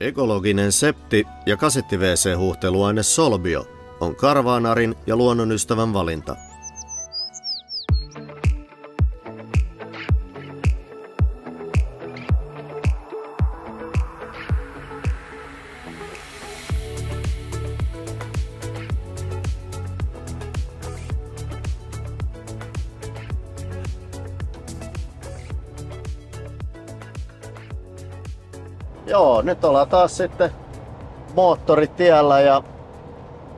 Ekologinen septi- ja kasetti-WC-huuhteluaine Solbio on karvaanarin ja luonnonystävän valinta. Joo, nyt ollaan taas sitten moottoritiellä ja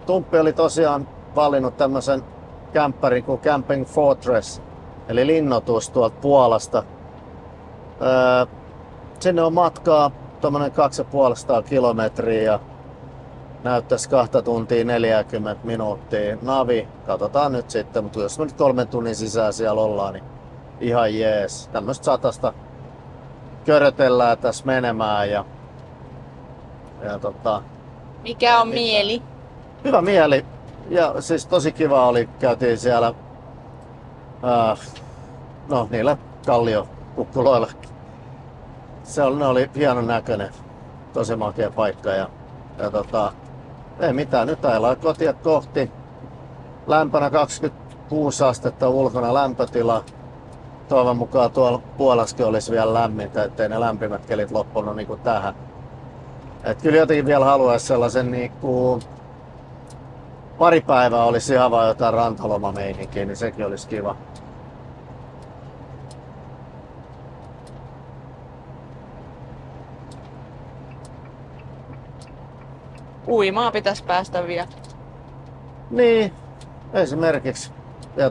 Tumppi oli tosiaan valinnut tämmösen kämppärin kuin Camping Fortress, eli linnoitus tuolta Puolasta. Sinne on matkaa tommonen 250 kilometriä ja näyttäisi 2 tuntia 40 minuuttia. Navi, katsotaan nyt sitten, mutta jos me nyt 3 tunnin sisään siellä ollaan, niin ihan jees. Tämmöstä satasta körötellään tässä menemään ja mikä on mieli? Hyvä mieli ja siis tosi kiva oli, käytiin siellä niillä kalliokukkuloilla. Ne oli hienon näköinen, tosi makea paikka ja ei mitään, nyt ajellaan kotia kohti. Lämpönä 26 astetta ulkona lämpötila. Toivon mukaan tuolla Puolassakin olisi vielä lämmintä, ettei ne lämpimät kelit loppunut niinku tähän. Et kyllä jotenkin vielä haluaisi sellaisen niinku pari päivää olisi ihan vaan jotain rantalomameininkiä, niin sekin olisi kiva. Uimaa pitäisi päästä vielä. Niin, esimerkiksi. Ja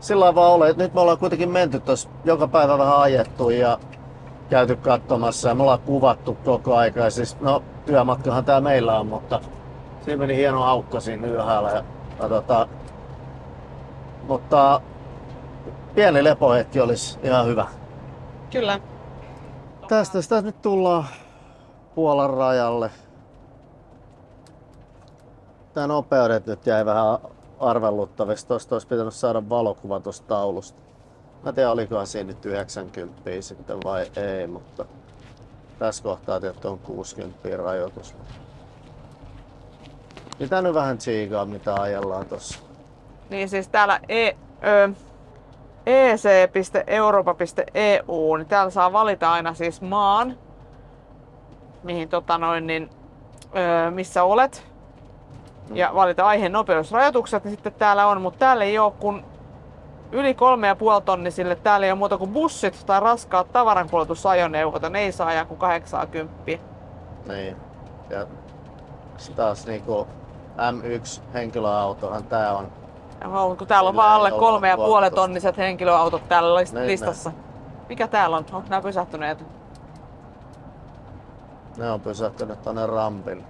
sillä vaan ole, että nyt me ollaan kuitenkin menty tossa joka päivä vähän ajettu ja käyty katsomassa ja me ollaan kuvattu koko aika. Ja siis, työmatkahan tää meillä on, mutta siinä meni hieno aukko siinä ylhäällä. Mutta pieni lepohetki olisi ihan hyvä. Kyllä. Tästä nyt tullaan Puolan rajalle. Tää nopeudet nyt jäi vähän arveluttavista. Tuosta olisi pitänyt saada valokuva tuosta taulusta. Mä en tiedä, olikohan siinä nyt 90 sitten vai ei, mutta tässä kohtaa tietysti on 60 rajoitus. Mitä nyt vähän tsiikaa, mitä ajellaan tossa? Niin siis täällä ec.europa.eu, niin täällä saa valita aina siis maan, mihin missä olet. Ja valita aiheen nopeusrajoitukset, niin sitten täällä on, mutta täällä ei ole kun yli 3,5 tonnisille, täällä ei ole muuta kuin bussit tai raskaat tavarankuljetusajoneuvot, ne ei saa ajaa kuin 80. Niin, ja taas niinku M1 henkilöautohan tää on. Kun täällä on vaan alle 3,5 tonniset henkilöautot täällä listassa. Mikä täällä on? Onko nää pysähtyneet? Ne on pysähtyneet tonne rampille.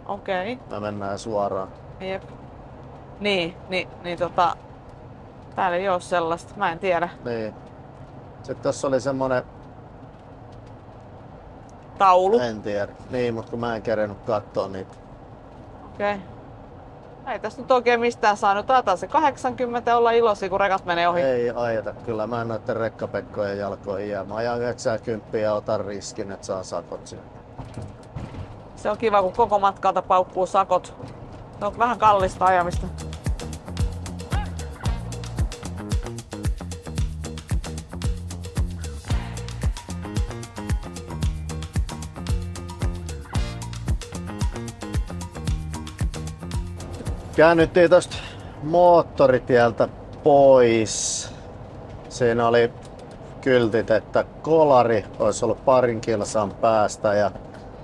Okei. Me mennään suoraan. Jep. Niin, täällä ei oo sellaista, mä en tiedä. Niin. Sitten tossa oli semmonen taulu. En tiedä. Niin, mutta kun mä en kerennyt kattoo niitä. Okei. Ei tässä nyt oikein mistään saanut. Taitaa se 80 olla iloisia, kun rekat menee ohi. Ei ajeta. Kyllä mä en noitten rekkapekkojen jalkoihin jää. Mä ajan 90 ja otan riskin, että saa sakot sinne. Se on kiva, kun koko matkalta paukkuu sakot. Se on vähän kallista ajamista. Käännyttiin tosta moottoritieltä pois. Siinä oli kyltit, että kolari olisi ollut 2 kilsan päästä ja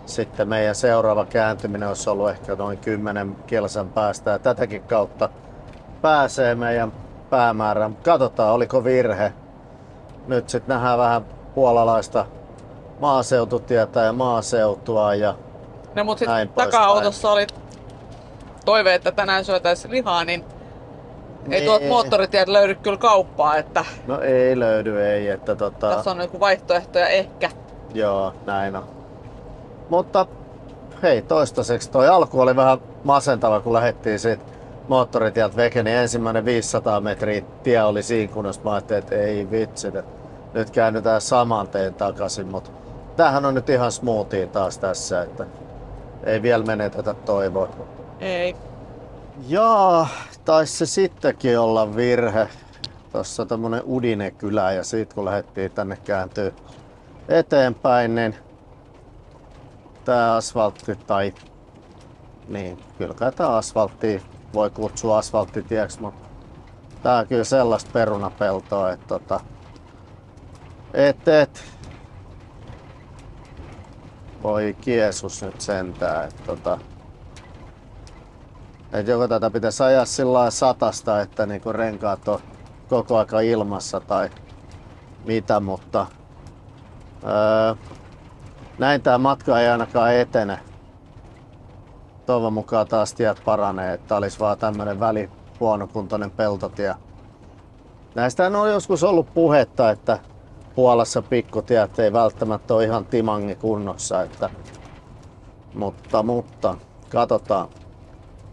sitten meidän seuraava kääntyminen olisi ollut ehkä noin 10 kilsan päästä ja tätäkin kautta pääsee meidän päämäärään. Katsotaan, oliko virhe. Nyt sitten nähdään vähän puolalaista maaseututietä ja maaseutua ja no, mut sitten taka-autossa oli toive, että tänään syötäisiin lihaa, niin ei tuolta moottoritieltä löydy kyllä kauppaa. Että no ei löydy, ei. Että tässä on joku vaihtoehtoja ehkä. Joo, näin on. Mutta hei, toistaiseksi toi alku oli vähän masentava, kun lähdettiin siitä moottoritieltä veke, niin ensimmäinen 500 metriä tie oli siinä kunnossa. Mä ajattelin, että ei vitsi, että nyt käännytään saman teen takaisin. Mutta tämähän on nyt ihan smoothie taas tässä, että ei vielä menetetä toivoa. Ei. Jaa, taisi se sittenkin olla virhe. Tuossa tämmönen Udine-kylä ja siitä kun lähdettiin tänne kääntyy eteenpäin, niin tää asfaltti tai niin, kyllä kai tää asfalttia voi kutsua asfalttitieksi, mutta tää on kyllä sellaista perunapeltoa, että voi Jeesus nyt sentään, että joko tätä pitäisi ajaa sillä satasta, että niinku renkaat on koko aika ilmassa tai mitä, mutta näin tää matka ei ainakaan etene. Toivon mukaan taas tiet paranee, että olisi vaan tämmönen huonokuntoinen peltotie. Näistähän on joskus ollut puhetta, että Puolassa pikkutiet ei välttämättä ole ihan timangi kunnossa, että mutta katsotaan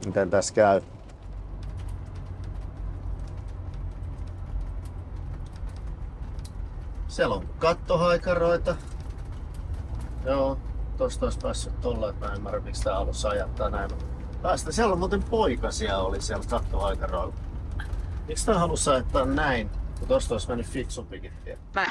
miten tässä käy. Siellä on kattohaikaroita. Joo, tosta olisi päässyt tolla, että mä en ymmärrä miksi tää halusi ajattaa näin. Päästä, siellä on muuten poikasia oli siellä kattohaikaroilla. Miksi tää halusi ajattaa näin, kun tosta olisi mennyt fiksumpikin tie? Näin.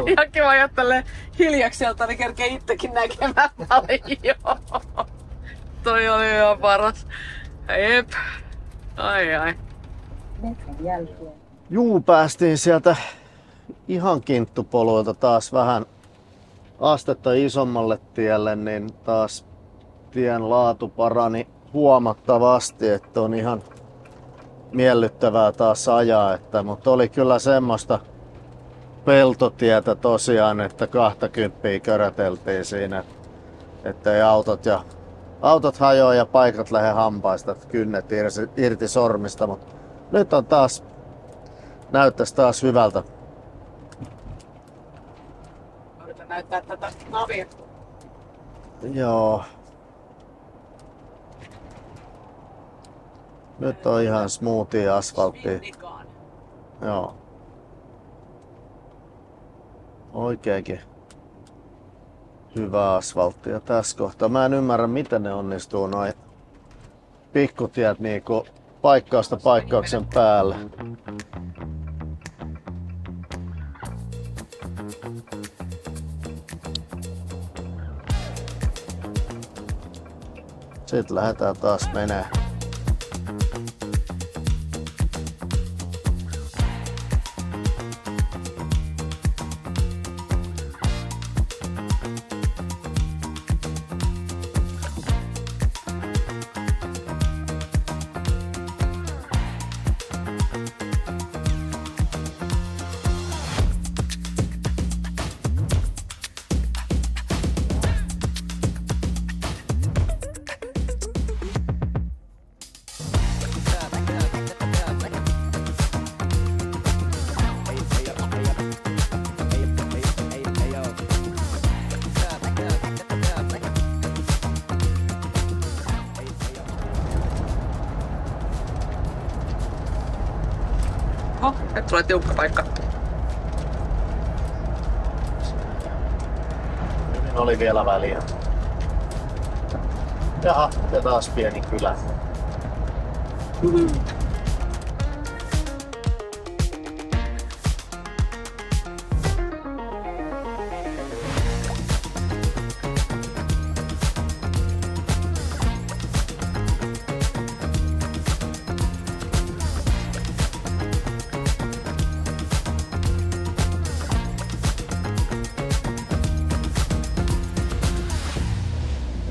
Ihan kiva ajattelee hiljakselta, niin kerkee itsekin näkemään paljon. Toi oli ihan paras. Jep. Ai. Juu, päästiin sieltä ihan kinttupoluilta taas vähän astetta isommalle tielle, niin taas tien laatu parani huomattavasti, että on ihan miellyttävää taas ajaa, mutta oli kyllä semmoista peltotietä tosiaan, että 20 köröteltiin siinä, ettei autot hajoa ja paikat lähde hampaista, että kynnet irti sormista, mutta nyt on taas, näyttäisi taas hyvältä. Yritän näyttää tätä navia. Joo. Nyt on ihan smoothie asfalttia. Joo. Oikeinkin hyvä asfalttia tässä kohtaa. Mä en ymmärrä miten ne onnistuu noin pikkutiet niinku paikkausta paikkauksen päälle. Sitten lähdetään taas menee. Nyt tulee tiukka paikka. Hyvin oli vielä väliä. Jaha, ja taas pieni kylä.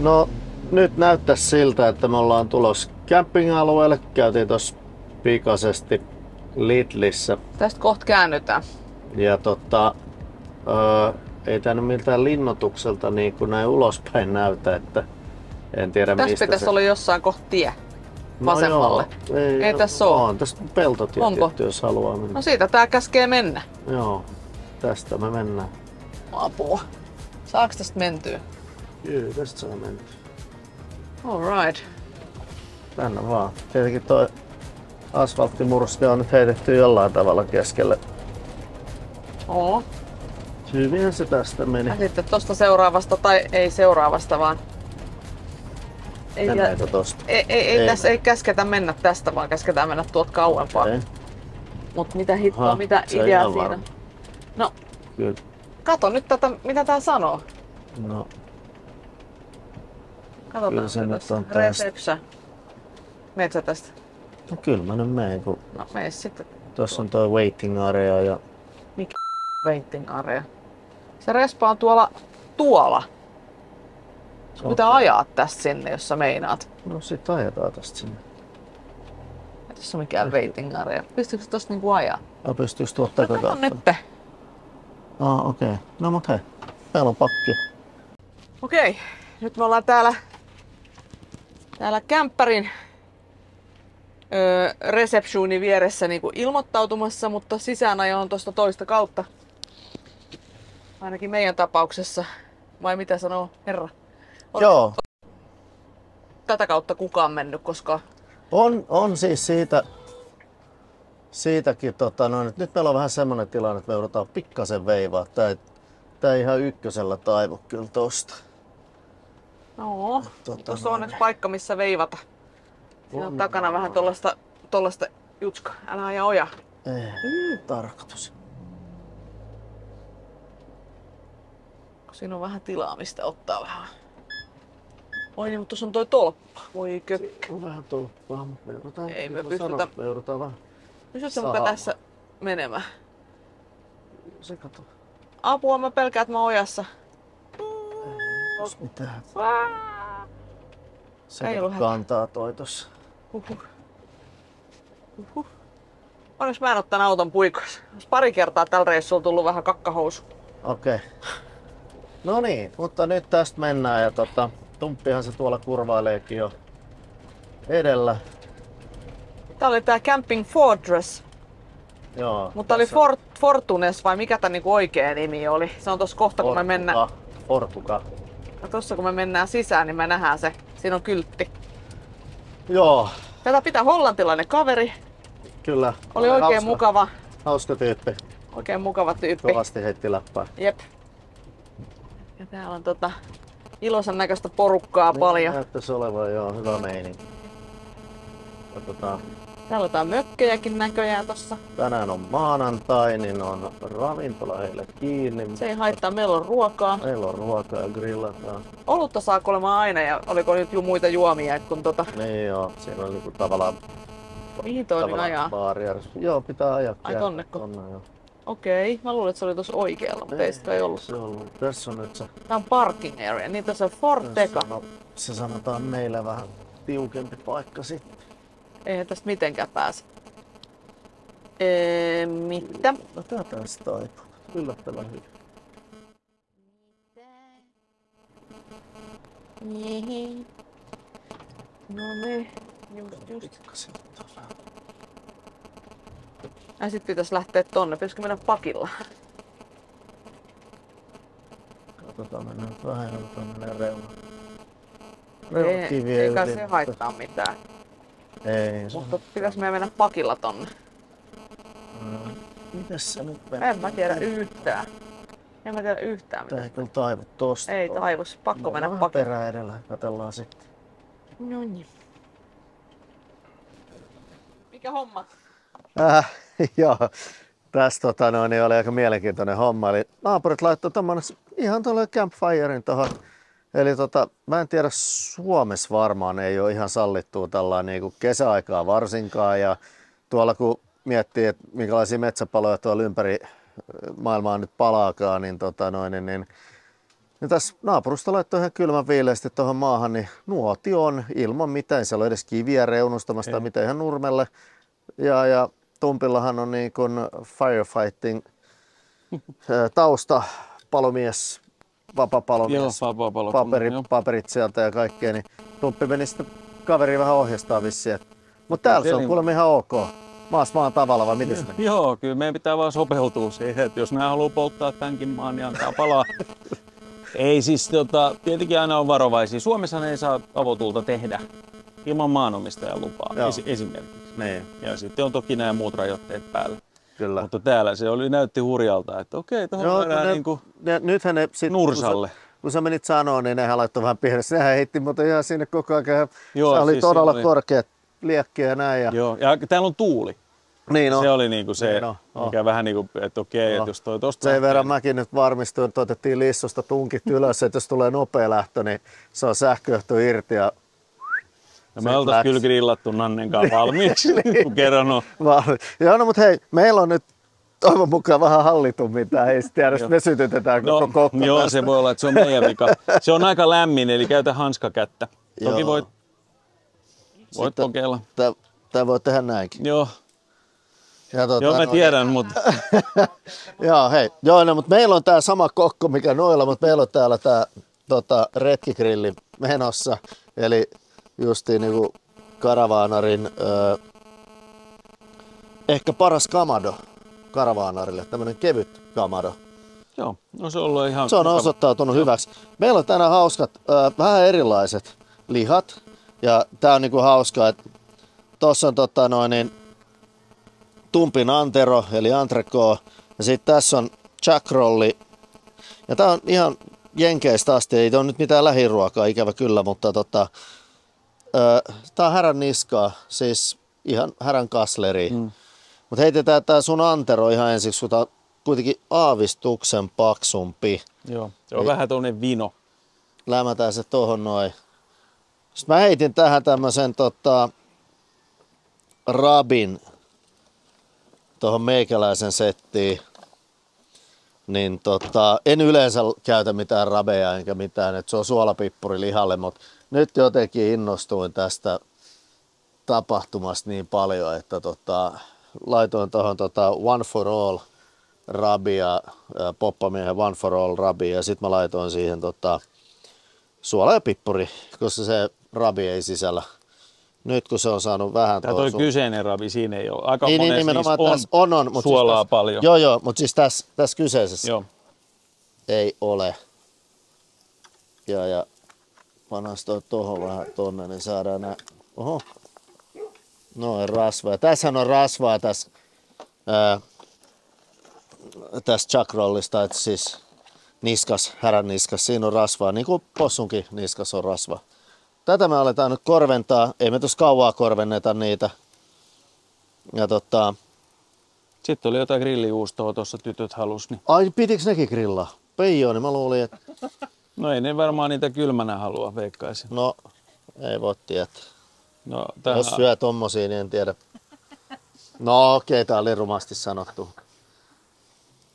No nyt näyttäisi siltä, että me ollaan tulossa camping-alueelle. Käytiin tossa pikaisesti Lidlissä. Tästä kohta käännytään. Ja ei tää nyt miltään linnoitukselta niin kuin näin ulospäin näytä, että en tiedä tässä mistä pitäisi se... olla jossain kohta tie vasemmalle. No ei tässä oo. On tässä peltotie, jos haluaa mennä. No siitä tää käskee mennä. Joo, tästä me mennään. Apua. Saaks tästä mentyä? Kyllä, tästä saa mennä. Alright. Tänne vaan. Tietenkin toi asfalttimurske on nyt heitetty jollain tavalla keskelle. Oo. Hyvinhän se tästä meni. Ja sitten tosta seuraavasta, tai ei seuraavasta vaan. Mennäänkö tosta? Ei tässä ei käsketä mennä tästä, vaan käsketään mennä tuolta kauempaa. Ei. Mut mitä hittoa, Aha, mitä se ei ideaa ole siinä? varma. No, Kyllä. kato nyt tätä, mitä tää sanoo. No, Katsotaan. Kyllä se nyt tässä. on tästä. Reception. Meet sä tästä? no kyllä mä nyt menen, kun No mene sitten. tossa on toi waiting area ja... Mikä waiting area? Se respa on tuolla. Sun pitää ajaa tästä sinne, jos sä meinaat. No sit ajetaan tästä sinne. Ei tässä ole mikään waiting area. Pystyykö tosta niinku ajaa? No pystyykö tuolta Kato takakautta? nytte. Okei. No mut hei. Meillä on pakki. Okei, nyt me ollaan täällä kämppärin receptionin vieressä niinku ilmoittautumassa, mutta sisäänajo on tuosta toista kautta. Ainakin meidän tapauksessa. Vai mitä sanoo herra? Joo. Tätä kautta kukaan mennyt koskaan. On siis siitäkin nyt meillä on vähän semmonen tilanne, että me joudutaan pikkasen veivaa. Tää ei ihan ykkösellä taivu kyllä tosta. No, tuossa on onneksi paikka missä veivata. Siinä on takana vähän tollasta jutska. Älä aja oja. Ei, tarkoitus. Siinä on vähän tilaa mistä ottaa vähän. Oi niin, mutta tuossa on toi tolppa. Voi kökkö. On vähän tolppaa, mutta me joudutaan... Ei me niin kuin pystytä. sanoin, me joudutaan vähän... Pystytkö muka tässä menemään? Se kato. Apua, mä pelkään, että mä oon ojassa. Jos mitään. Se Ei ollut hätä. kantaa toi tossa. Onneksi mä en oo tän auton puikoissa. Olisi pari kertaa tällä reissulla tullut vähän kakkahousu. Okei. No niin, mutta nyt tästä mennään ja Tumppihan se tuolla kurvaileekin jo edellä. Tää oli tää Camping Fortress. Joo. Mutta oli tässä Fortunes vai mikä tän niinku oikea nimi oli? Se on tossa kohta kun me mennään. Fortuka. Ja tossa kun me mennään sisään, niin me nähdään se. Siinä on kyltti. Joo, Tätä pitää hollantilainen kaveri. kyllä. Oli oikein hauska, mukava. Hauska tyyppi. Oikein mukava tyyppi. Kovasti heitti läppää. Jep. Ja täällä on iloisen näköistä porukkaa paljon. Näyttäisi olevan joo, hyvä meininki. Katsotaan. Täällä on jotain mökkejäkin näköjään tossa. Tänään on maanantai, niin on ravintola heille kiinni. Se ei haittaa, meillä on ruokaa. Meillä on ruokaa ja grillataan. Olutta saa kuulemma aina ja oliko nyt muita juomia, kun Niin joo, siinä on niinku tavallaan... Mihin toi nyt ajaa? Baaria. Joo, pitää ajaa. Ai tonneko? Tonne, joo. Okei, mä luulen, että se oli tuossa oikealla, mutta ei sitä ei ollut. Se ollut. Tässä on nyt se... Tää on parking area, niin tässä on Forteca. Se sanotaan meillä vähän tiukempi paikka sitten. Eihän tästä mitenkään pääse. Mitä? No tää taisi taipua. Yllättävän hyvin. No niin, just. Pikkasen tuolla. Ja sit pitäis lähteä tonne, pitäisikö mennä pakilla? Katsotaan, mennään nyt vähän joudutaan mennä reunaan. Eikä se haittaa mitään. Ei. Mutta pitäis meidän mennä pakilla tonne. Mites se nyt menee? En mä tiedä yhtään. Tää Mitä. ei kyllä taivu tosta. Ei taivus, pakko mennä vähän pakilla. perää edellä, katsellaan sitten. No niin. Mikä homma? Joo. Tässä niin oli aika mielenkiintoinen homma. Eli naapurit laittoi ihan tuolle campfirein tohon. Eli mä en tiedä, Suomessa varmaan ei ole ihan sallittua tällainen niin kesäaikaa varsinkaan. Ja tuolla kun miettii, että minkälaisia metsäpaloja tuolla ympäri maailmaa nyt palaakaan, niin, niin tässä naapurusta laittoi ihan kylmän viileästi tuohon maahan, niin nuoti on ilman mitään. Siellä on edes kiviä reunustamasta tai mitään ihan nurmelle. Ja Tumpillahan on niin kuin firefighting tausta, palomies, vapapalomies, paperit sieltä ja kaikkea, niin Tumppi meni sitten kaveri vähän ohjastaa vissiin. Mutta täällä se on kuulemma ihan ok. Maas maan tavalla vai miten se meni? Joo, kyllä meidän pitää vaan sopeutua siihen, että jos nämä haluaa polttaa tämänkin maan, niin antaa palaa. Ei siis, tietenkin aina on varovaisia. Suomessa ei saa avotulta tehdä ilman maanomistajan lupaa esimerkiksi. Niin. Ja sitten on toki nämä muut rajoitteet päällä. Kyllä. Mutta täällä se näytti hurjalta, että okei, tuohon mennään niinku nythän ne sit, nursalle. Kun sä menit sanoa, niin nehän laittoi vähän pienessä. Nehän heitti mutta ihan sinne koko ajan. Joo, se oli siis todella korkeat liekkiä ja näin. Joo, ja täällä on tuuli. Niin on. Se oli niinku se, mikä vähän niinku, että okei, että jos toi tosta... Sen verran mäkin nyt varmistuin, että otettiin lissusta tunkit ylös, että jos tulee nopea lähtö, niin se on sähköjohto irti. Ja me oltais kyllä grillattu Nannen kanssa valmiiksi, kun kerran on. Joo, no mutta hei, meillä on nyt toivon mukaan vähän hallitummin tää, ei sitten tiedä, me sytytetään koko kokko. Joo, tästä. se voi olla, että se on meidän vika. Se on aika lämmin, eli käytä hanskakättä. Toki voit kokeilla. Tää voi tehdä näinkin. Joo. Ja Joo, mä tiedän, mutta... Joo, hei. Joo, no, mutta meillä on tää sama kokko, mikä noilla, mutta meillä on täällä tää retkigrilli menossa. Eli justiin niinku Caravaanarin ehkä paras kamado Caravaanarille, tämmönen kevyt kamado. Joo, no se on ollut ihan... Se on osoittautunut hyväksi. Meillä on tänään hauskat, vähän erilaiset lihat. Ja tää on niinku hauskaa, että tossa on tumpin antero, eli entrecot. Ja sitten tässä on jack rolli. Ja tää on ihan jenkeistä asti, ei ole nyt mitään lähiruokaa, ikävä kyllä, mutta tää on härän niskaa, siis ihan härän kasleri. Mutta heitetään tää sun antero ihan ensiksi, kun tää on kuitenkin aavistuksen paksumpi. Joo, se on vähän tuollainen vino. Lämätään se tohon noin. Sitten mä heitin tähän tämmösen rabin tohon meikäläisen settiin. Niin en yleensä käytä mitään rabeja enkä mitään, että se on suolapippuri lihalle, mutta nyt jotenkin innostuin tästä tapahtumasta niin paljon, että laitoin tuohon One for All rabia, poppamiehen One for All rabia, ja sitten mä laitoin siihen suola ja pippuri, koska se rabi ei sisällä. Nyt kun se on saanut vähän... Tämä toi kyseinen rabi, siinä ei ole. Aika niin, monessa nimenomaan niissä on mutta suolaa siis paljon. Joo, mutta siis tässä kyseisessä ei ole. Ja pannaan tuohon vähän tonne, niin saadaan nää... Oho. Noin rasvaa. Tässähän on rasvaa tässä jack rollista, että siis härän niskas, siinä on rasvaa, niin kuin possunkin niskas on rasva. Tätä me aletaan nyt korventaa, ei me tuossa kauaa korvenneta niitä. Ja Sitten oli jotain grillijuustoa tuossa tytöt halus. Niin... Ai, pitikö nekin grillaa? Peijoo, niin mä luulin, että... No ei ne varmaan niitä kylmänä halua, veikkaisin. No, ei voi tietää. No, jos syö tommosia, niin en tiedä. No okei, tää oli rumasti sanottu.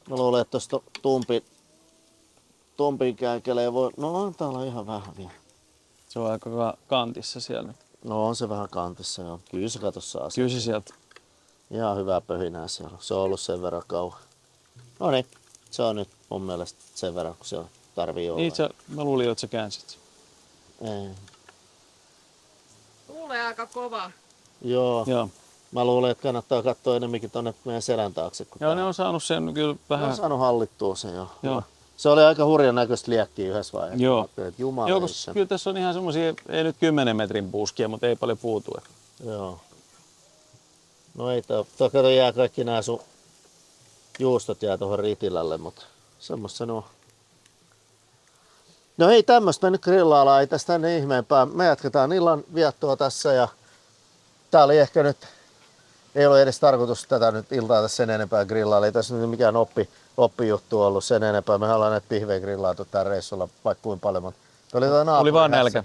Mä luulen, että tosta tumpin käänkeleen voi... No on täällä ihan vähän vielä. Se on aika kantissa siellä nyt. No on se vähän kantissa, joo. Kyllä se katossa asia. Kyllä se sieltä. Ihan hyvää pöhinää siellä. Se on ollut sen verran kauan. No niin, se on nyt mun mielestä sen verran, kun se tarvii olla. Itse, mä luulin, että sä käänsit. Ei. Tuulee aika kova. Joo. Joo. Mä luulen, että kannattaa katsoa enemmänkin tonne meidän selän taakse. Joo, ne on saanut sen kyllä vähän... Ne on saanut hallittua sen jo. Joo. Se oli aika hurjan näköistä liekkiä yhdessä vaiheessa. Joo. Joo, koska kyllä tässä on ihan semmosia, ei nyt 10 metrin puuskia, mutta ei paljon puutu. Joo. No ei kato jää kaikki nämä sun juustot jää tuohon ritilälle, mutta semmoista se on. No ei tämmöistä me nyt grillaillaan, ei tästä tänne ihmeempää. Me jatketaan illan viettoa tässä ja tää oli ehkä nyt, ei ole edes tarkoitus tätä nyt iltaa tässä sen enempää grillailla. Ei tässä nyt mikään oppijuttu ollut sen enempää. Me ollaan näitä pihvejä grillailtu täällä reissulla vaikka kuin paljon, mutta oli vaan nälkä.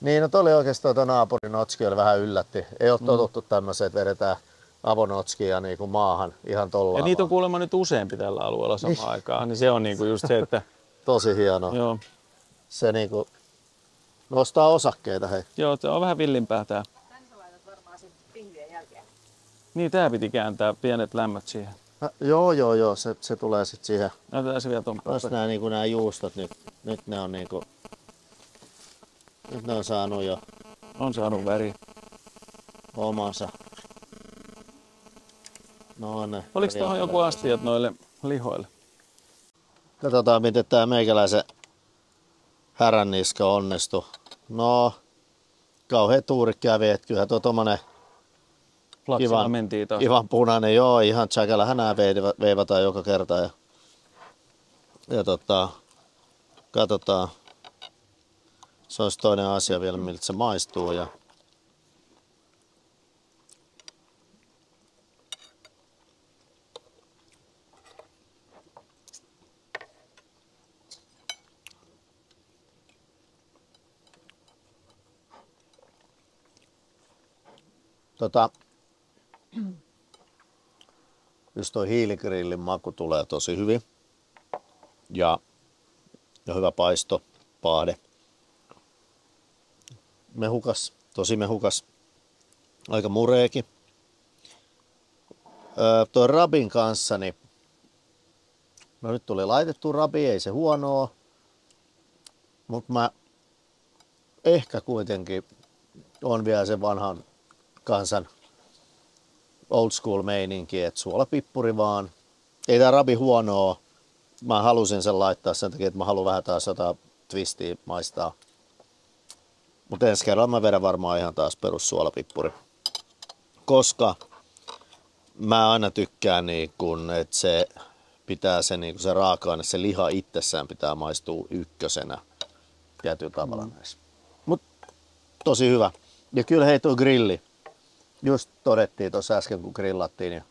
Niin, no oli oikeastaan tuo naapurin notski oli vähän yllätti. Ei ole totuttu tämmöiseen, että vedetään avonotskia niin kuin maahan ihan tollaan. Ja niitä on kuulemma nyt useampi tällä alueella samaan aikaan, niin se on niinku just se, että... Tosi hienoa. Joo. Se niinku nostaa osakkeita, hei. Joo, se on vähän villimpää tää. Tänne sä laitat varmaan sit pihvien jälkeen. Niin, tää piti kääntää pienet lämmöt siihen. Joo, se tulee sit siihen. Näytetään se vielä ton päälle. Nää niinku nää juustot nyt ne on niinku... Nyt ne on saanut jo... On saanut väri. Omansa. No ne. Oliko tuohon joku astiat noille lihoille? Katsotaan miten tää meikäläisen häränniska onnistui. No, kauhean tuuri kävi, että kyllähän tuo tommonen Flaksilla mentiin taas. Ivan punainen, joo, ihan tsäkällähän nää veivataan joka kerta. Ja katsotaan. Se olisi toinen asia vielä, miltä se maistuu. Ja just toi hiiligrillin maku tulee tosi hyvin. Ja hyvä paisto, paahde. Mehukas, tosi mehukas. Aika mureekin. Toi rabin kanssa, niin no nyt tuli laitettu rabi, ei se huonoa. Mutta mä ehkä kuitenkin on vielä sen vanhan kansan old school meininki, että suolapippuri vaan. Ei tää rabi huonoa. Mä halusin sen laittaa sen takia, että mä haluan vähän taas jotain twistiä maistaa. Mutta ensi kerralla mä vedän varmaan ihan taas perussuolapippuri. Koska mä aina tykkään, niin kun, että se pitää se, niin kun se raaka-aine, se liha itsessään pitää maistua ykkösenä tietyllä tavalla näissä. Mut tosi hyvä. Ja kyllä hei tuo grilli. Just todettiin tuossa äsken kun grillattiin, niin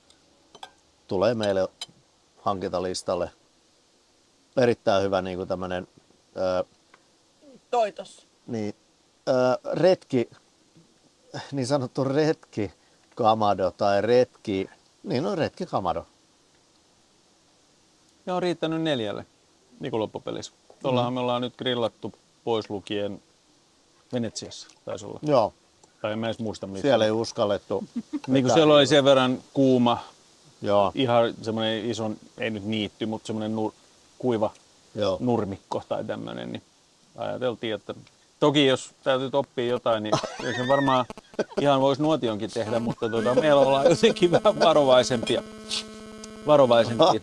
tulee meille hankintalistalle erittäin hyvä niin kuin tämmönen Toitos. niin, retki, niin sanottu retki kamado tai retki, niin on retki kamado. Ja on riittänyt 4 niin loppupelissä. Tuollahan me ollaan nyt grillattu pois lukien Venetsiassa, taisi olla. Joo. Tai en mä edes muista missä. Siellä ei uskallettu. Niin kuin siellä oli sen verran kuuma, Joo. ihan semmoinen iso, ei nyt niitty, mutta semmoinen kuiva Joo. nurmikko tai tämmöinen, niin ajateltiin, että toki jos täytyy oppia jotain, niin se varmaan ihan voisi nuotionkin tehdä, mutta meillä ollaan jotenkin vähän varovaisempia.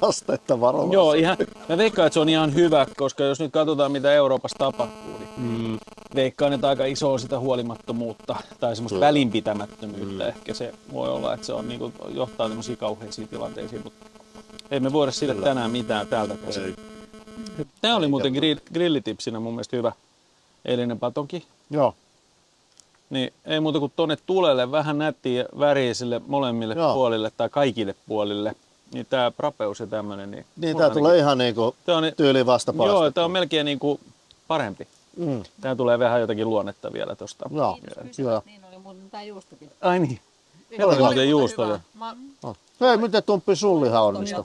Astetta varovaisesti. Joo, ihan, mä veikkaan, että se on ihan hyvä, koska jos nyt katsotaan mitä Euroopassa tapahtuu, niin veikkaan, että aika isoa sitä huolimattomuutta tai semmoista välinpitämättömyyttä. Ehkä se voi olla, että se on, niin kuin, johtaa tämmöisiin kauheisiin tilanteisiin, mutta ei me voida sille tänään mitään täältä käsin. Tämä oli muuten grillitipsinä mun mielestä hyvä eilinen patonki. Joo. Niin ei muuta kuin tuonne tulelle vähän nättiä väriä sille molemmille puolille tai kaikille puolille. Niin tää prapeus ja tämmönen. Niin tää tulee ihan niinku tyyliin vastapaastettu. Joo, tää on melkein niinku parempi. Tää tulee vähän jotakin luonnetta vielä tosta. Joo, kyllä. Niin oli muuten tää juustokin. Ai niin. Meillä oli muuten juustoja. Hei, miten Tumppi sullihan onnistui?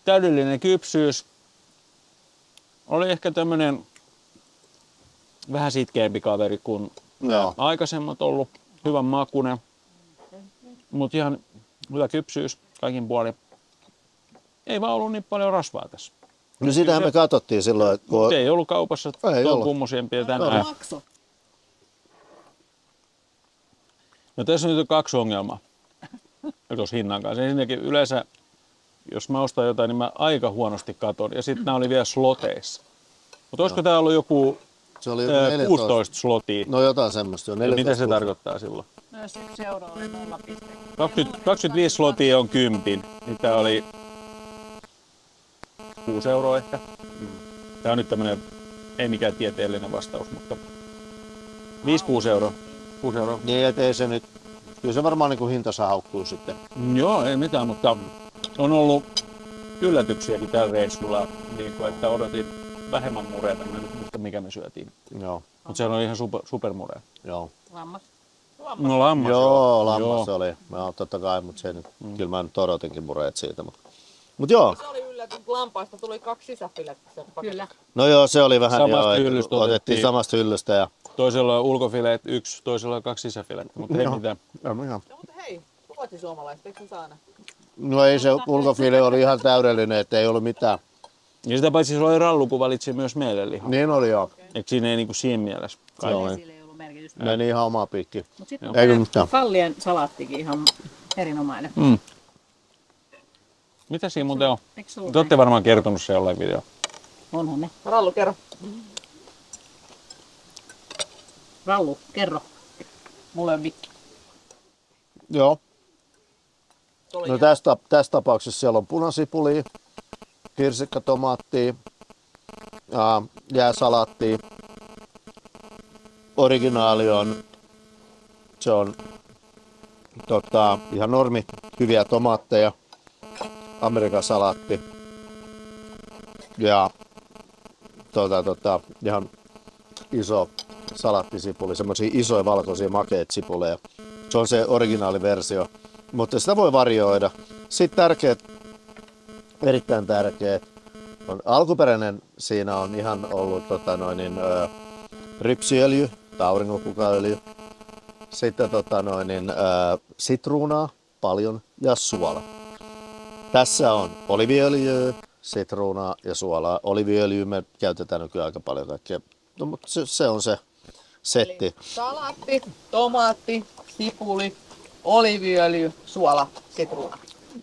Täydellinen kypsyys. Oli ehkä tämmönen vähän sitkeämpi kaveri kuin aikaisemmat ollut. Hyvän makuinen. Mut ihan hyvä kypsyys kaikin puolin. Ei vaan ollut niin paljon rasvaa tässä. No sitähän me katsottiin silloin, kun ei ollut kaupassa tuon kummosempia tänään. No tässä on nyt 2 ongelmaa tuossa hinnan kanssa. Ensinnäkin yleensä, jos mä ostan jotain, niin mä aika huonosti katon. Ja sitten nämä oli vielä sloteissa. Mutta olisiko tää ollut joku se oli 16 slotia? No jotain semmoista. Jo, mitä se tarkoittaa silloin? No jos 1 euro oli 0 piste. 25 slotia on 10. Niin tää oli 6 euroa ehkä. Tää on nyt tämmönen, ei mikään tieteellinen vastaus, mutta 5-6 euroa. 6 euroa. Niin, ettei se nyt, kyllä se varmaan niin kuin hintansa haukkuu sitten. Joo, ei mitään, mutta on ollut yllätyksiäkin tällä reissulla, niin kuin, että odotin vähemmän mureita, mä nyt muista mikä me syötiin. Joo. Mutta se on ihan supermurea. Joo. Lammas. No lammas. Joo, lammas se oli. Mä totta kai, mutta se nyt, kyllä mä nyt odotinkin mureet siitä. Mutta joo. Se oli yllätys, lampaista tuli 2 sisäfilettä. Kyllä. No joo, se oli vähän, samasta hyllystä otettiin samasta hyllystä. Ja toisella on ulkofileet 1, toisella on 2 sisäfilettä, mutta ei mitään. No, mutta hei, ruotsisuomalaiset, eikö se saada? No ei se ulkofile oli ihan täydellinen, että ei ollut mitään. Ja sitä paitsi se oli rallu, kun valitsi myös meille lihaa. Niin oli joo. Eikö siinä ei niinku siinä mielessä? Sillä ei ollut merkitystä. Meni ihan oma piikki. Mut sitten kallien salaattikin ihan erinomainen. Mitä siinä muuten on? Eikö se ollut Te olette varmaan kertonut se jollain video. Onhan ne. Rallu, kerro. Rallu, kerro. Mulle on mikki. Joo. No tässä tapauksessa siellä on punasipulia, hirsikkatomaattia, jääsalaattia. Originaali on, se on ihan normi, hyviä tomaatteja, Amerikan salaatti ja ihan iso salaattisipuli, semmoisia isoja valkoisia makeita sipuleja. Se on se originaaliversio, mutta sitä voi varioida. Sitten tärkeät, erittäin tärkeät, on alkuperäinen, siinä on ihan ollut rypsiöljy, auringonkukaöljy, sitten sitruunaa paljon ja suola. Tässä on oliviöljyä, sitruunaa ja suolaa. Oliviöljyä me käytetään nykyään aika paljon kaikkea, no, mutta se on se setti. Eli salaatti, tomaatti, sipuli, oliviöljy, suola, sitruuna.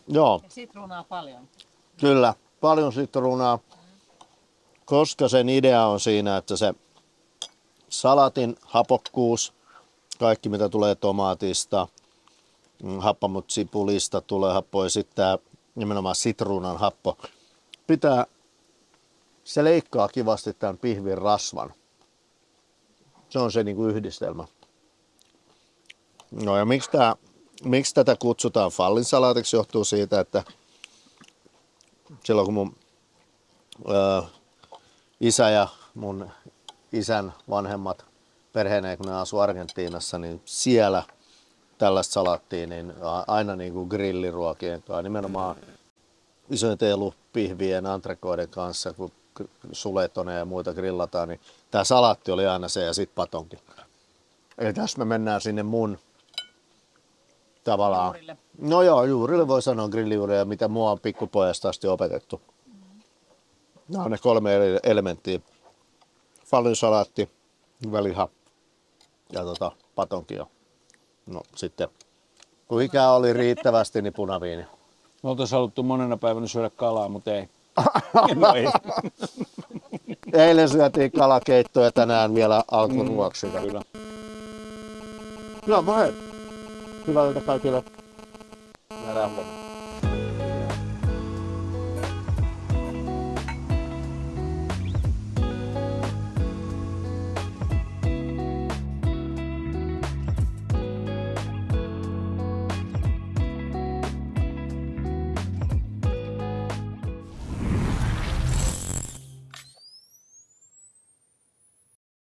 Joo. Ja sitruunaa paljon. Kyllä, paljon sitruunaa, koska sen idea on siinä, että se salaatin hapokkuus, kaikki mitä tulee tomaatista, happamut sipulista tulee happo ja sitten tämä nimenomaan sitruunan happo, se leikkaa kivasti tämän pihvin rasvan. Se on se niinku yhdistelmä. No ja miksi tätä kutsutaan fallinsalaatiksi johtuu siitä, että silloin kun mun isä ja mun isän vanhemmat perheineen, kun ne asuu Argentiinassa, niin siellä tällaista salaattia niin aina niin kuin grilliruokien kanssa, nimenomaan isojen teelupihvien, antrekoiden kanssa, kun suletone ja muita grillataan, niin tämä salaatti oli aina se ja sitten patonki. Eli tässä me mennään sinne mun tavallaan. Juurille. No joo, juurille voi sanoa grillijuuria, mitä mua on pikkupojasta asti opetettu. Nämä on ne 3 elementtiä. Fallinsalaatti, väliha ja patonki jo. No sitten, kun ikää oli riittävästi, niin punaviini. Me oltaisiin haluttu monena päivänä syödä kalaa, mutta ei. No ei. Eilen syötiin kalakeittoa ja tänään vielä alkuruoksi. Kyllä. No, hei. Hyvää yötä kaikille.